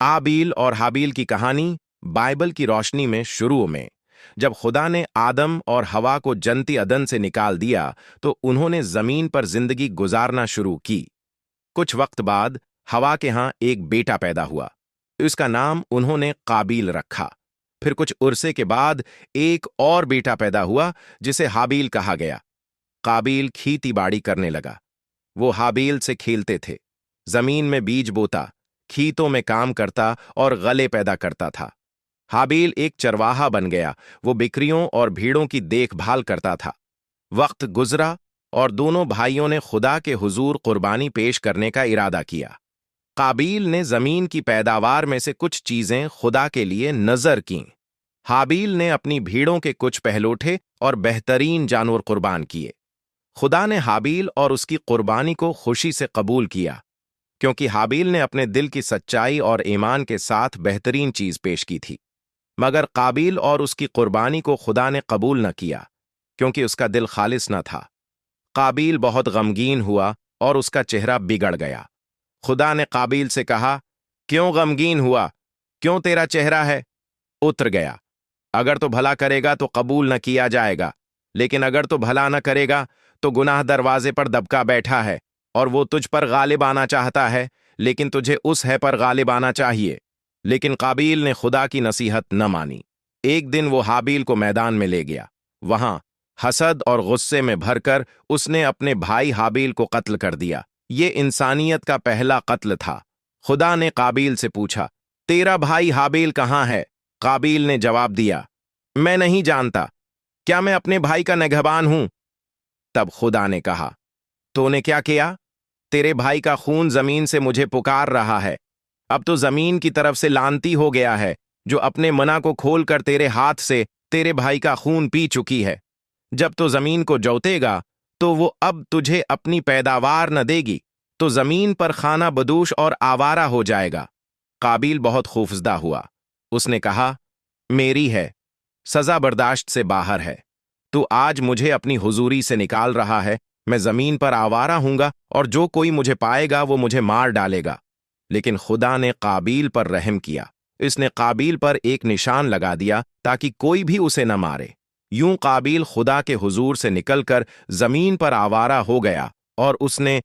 आबील और हाबील की कहानी बाइबल की रोशनी में शुरू में जब खुदा ने आदम और हवा को जन्नती अदन से निकाल दिया तो उन्होंने जमीन पर जिंदगी गुजारना शुरू की। कुछ वक्त बाद हवा के यहाँ एक बेटा पैदा हुआ। इसका नाम उन्होंने काबील रखा। फिर कुछ उरसे के बाद एक और बेटा पैदा हुआ जिसे हाबील कहा गया। काबील खेती बाड़ी करने लगा। वो हाबील से खेलते थे, जमीन में बीज बोता, खेतों में काम करता और गले पैदा करता था। हाबील एक चरवाहा बन गया। वो बकरियों और भीड़ों की देखभाल करता था। वक्त गुजरा और दोनों भाइयों ने खुदा के हुजूर कुर्बानी पेश करने का इरादा किया। काबील ने जमीन की पैदावार में से कुछ चीजें खुदा के लिए नजर कीं। हाबील ने अपनी भीड़ों के कुछ पहलोठे और बेहतरीन जानवर कुर्बान किए। खुदा ने हाबील और उसकी कुर्बानी को खुशी से कबूल किया, क्योंकि हाबील ने अपने दिल की सच्चाई और ईमान के साथ बेहतरीन चीज पेश की थी। मगर काबील और उसकी कुर्बानी को खुदा ने कबूल न किया, क्योंकि उसका दिल खालिस न था। काबील बहुत गमगीन हुआ और उसका चेहरा बिगड़ गया। खुदा ने काबील से कहा, क्यों गमगीन हुआ? क्यों तेरा चेहरा है उतर गया? अगर तो भला करेगा तो कबूल न किया जाएगा, लेकिन अगर तो भला न करेगा तो गुनाह दरवाजे पर दबका बैठा है और वो तुझ पर गालिब आना चाहता है, लेकिन तुझे उस है पर गालिब आना चाहिए। लेकिन काबील ने खुदा की नसीहत न मानी। एक दिन वो हाबील को मैदान में ले गया। वहां हसद और गुस्से में भरकर उसने अपने भाई हाबील को कत्ल कर दिया। ये इंसानियत का पहला कत्ल था। खुदा ने काबील से पूछा, तेरा भाई हाबील कहाँ है? काबील ने जवाब दिया, मैं नहीं जानता। क्या मैं अपने भाई का निगहबान हूं? तब खुदा ने कहा, तूने क्या किया? तेरे भाई का खून जमीन से मुझे पुकार रहा है। अब तो जमीन की तरफ से लानती हो गया है, जो अपने मना को खोलकर तेरे हाथ से तेरे भाई का खून पी चुकी है। जब तो जमीन को जोतेगा तो वो अब तुझे अपनी पैदावार न देगी, तो जमीन पर खाना बदूश और आवारा हो जाएगा। काबील बहुत खौफजदा हुआ। उसने कहा, मेरी है, सजा बर्दाश्त से बाहर है। तू आज मुझे अपनी हुजूरी से निकाल रहा है। मैं जमीन पर आवारा हूंगा और जो कोई मुझे पाएगा वो मुझे मार डालेगा। लेकिन खुदा ने काबील पर रहम किया। इसने काबील पर एक निशान लगा दिया ताकि कोई भी उसे न मारे। यूं काबील खुदा के हुजूर से निकलकर जमीन पर आवारा हो गया और उसने